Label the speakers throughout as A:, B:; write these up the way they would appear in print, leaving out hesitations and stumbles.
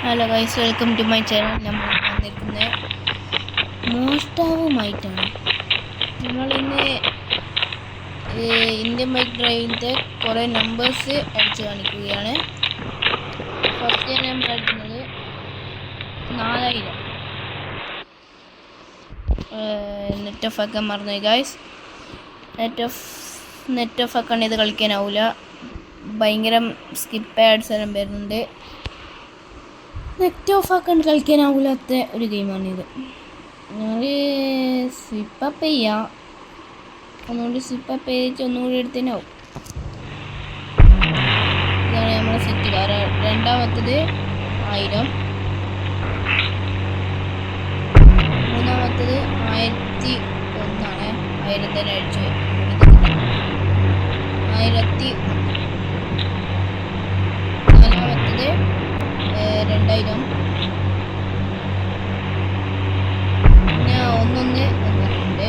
A: Hello guys, welcome to my channel. നമ്മൾ വന്നിരിക്കുന്നത് മോഷ്ടാവുമായിട്ടാണ്. നമ്മളിന്ന് ഇന്ത്യൻ ബൈക്ക് ഡ്രൈവിൻ്റെ കുറേ നമ്പേഴ്സ് അടിച്ച് കാണിക്കുകയാണ്. ഫസ്റ്റ് നമ്പർ അടിക്കുന്നത് 4000. നെറ്റ് ഓഫ് ആക്കാൻ മറന്നു ഗൈസ്. നെറ്റ് ഓഫ് ആക്കാൻ ഇത് കളിക്കാനാവില്ല. ഭയങ്കര സ്കിപ്പ് ആഡ്സ് എല്ലാം വരുന്നുണ്ട്. നെറ്റ് ഓഫ് ആക്കാൻ കളിക്കാനാവില്ലാത്ത ഒരു ഗെയിമാണിത്. ഞങ്ങൾ സ്വിപ്പപ്പ് ചെയ്യാം. ഒന്നുകൂടി സ്വിപ്പപ്പ് ചെയ്തിട്ട് ഒന്നുകൂടി എടുത്തതിനാവും. ഇതാണ് നമ്മളെ സെറ്റ് കാർ. രണ്ടാമത്തത് 1000, മൂന്നാമത്തത് 1001 1000 തന്നെ അടിച്ചു. 1001. നാലാമത്തത് 2000. പിന്നെ 1112.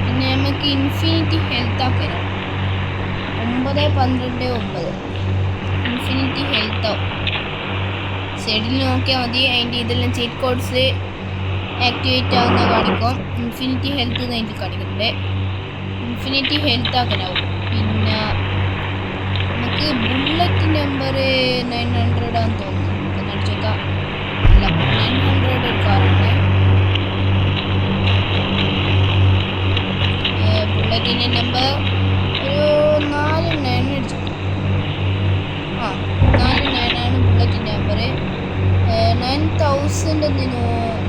A: പിന്നെ നമുക്ക് ഇൻഫിനിറ്റി ഹെൽത്ത് ആക്കണം. 912 ഇൻഫിനിറ്റി ഹെൽത്ത് ആവും. സൈഡിൽ നോക്കിയാൽ മതി. അതിൻ്റെ ഇതെല്ലാം ചീറ്റ് കോഡ്സ് ആക്ടിവേറ്റ് ആവുന്ന കാണിക്കും. ഇൻഫിനിറ്റി ഹെൽത്ത് എനിക്ക് കാണിക്കുന്നുണ്ട്. ഇൻഫിനിറ്റി ഹെൽത്ത് ആക്കാനാവും. പിന്നെ നമുക്ക് ബുള്ളറ്റ് നമ്പർ 900 ആണെന്ന് തോന്നുന്നു. നമുക്ക് അടിച്ചേക്കാം. അല്ല, 900 ഒരു കാറുണ്ട്. ബുള്ളറ്റിൻ്റെ നമ്പർ ഒരു 49 അടിച്ചു. 49 ബുള്ളറ്റിൻ്റെ നമ്പർ.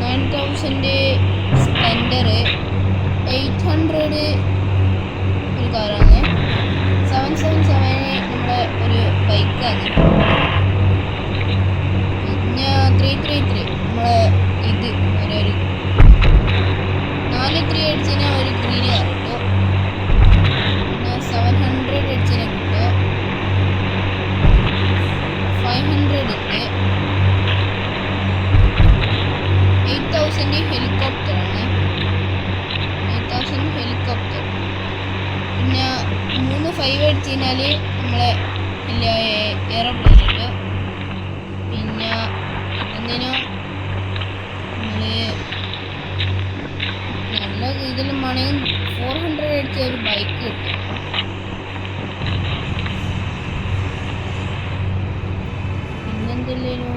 A: 9000 സ്പ്ലെൻഡർ. 800 ഒരു കാറാണ്. 777 നമ്മുടെ ഒരു ബൈക്കാണ്. പിന്നെ 333 നമ്മളെ ഇത് ഒരു 43 അടിച്ചതിന് ഒരു ഗ്രീൻ കാർ കിട്ടും. പിന്നെ 700 അടിച്ചതിനെ കിട്ടും. 500 ഉണ്ട്. 8000 ഹെലികോപ്റ്ററാണ്. 8000 ഹെലികോപ്റ്റർ. പിന്നെ 5 അടിച്ചു കഴിഞ്ഞാൽ നമ്മളെ എയറോപ്ലെയിൻ ഉണ്ട്. പിന്നെ എന്തിനും നമ്മൾ നല്ല ഇതിലും വേണമെങ്കിൽ 400 അടിച്ച ഒരു ബൈക്ക് കിട്ടും. പിന്നെന്തെല്ലേനു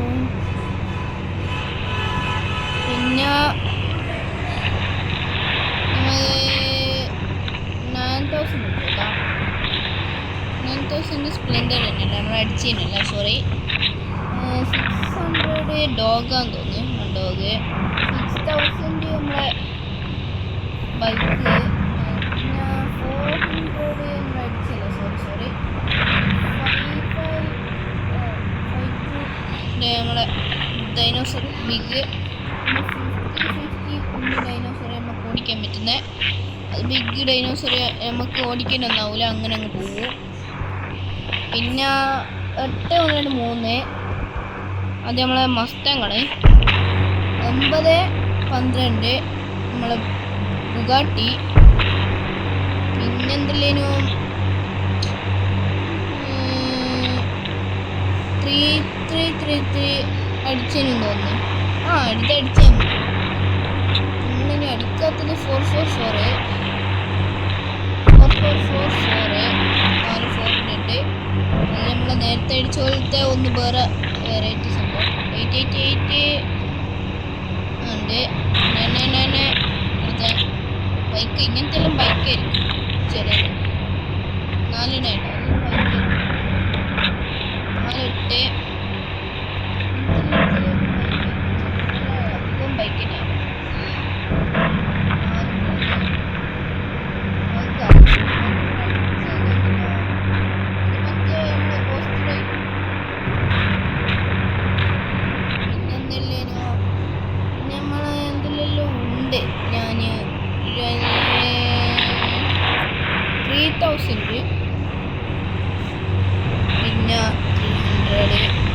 A: പിന്നെ 9000 കിട്ടും. 9000 സ്പ്ലെൻഡർ തന്നെയല്ല, നമ്മൾ അടിച്ചതിനല്ല, സോറി. 600 ഡോഗാന്ന് തോന്നുന്നു. ഡോഗ്. 6000 നമ്മളെ ബൈക്ക്. പിന്നെ 400 നമ്മൾ അടിച്ചല്ല, സോറി. 52 നമ്മളെ ഡൈനോസർ ബിഗ്. 50 കുഞ്ഞ് ഡൈനോസർ നമുക്ക് ഓടിക്കാൻ പറ്റുന്നത്. അത് ബിഗ് ഡൈനോസർ നമുക്ക് ഓടിക്കാനൊന്നാവില്ല, അങ്ങനെ അങ്ങ് പോകും. പിന്നെ 813 അത് നമ്മളെ മസ്റ്റാങ്ങാണ്. 912 നമ്മളെ ബുഗാട്ടി. പിന്നെന്തെല്ലേനു 3333 അടിച്ചതിനും തോന്നുന്നു. അടിച്ച നമ്മളിനി അടിക്കാത്തത് 444 444 അത് നമ്മൾ നേരത്തെ അടിച്ച പോലത്തെ ഒന്ന് വേറെ വെറൈറ്റി സംഭവം. 888 ഉണ്ട്. 999 അടുത്ത ബൈക്ക്. ഇങ്ങനത്തെ എല്ലാം ബൈക്കായിരിക്കും ചെറിയ 49 ബൈക്ക്. 48 അധികം ബൈക്ക് തന്നെയാണ്. ഉണ്ട്. ഞാൻ 3000 പിന്നെ 300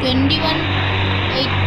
A: 21 8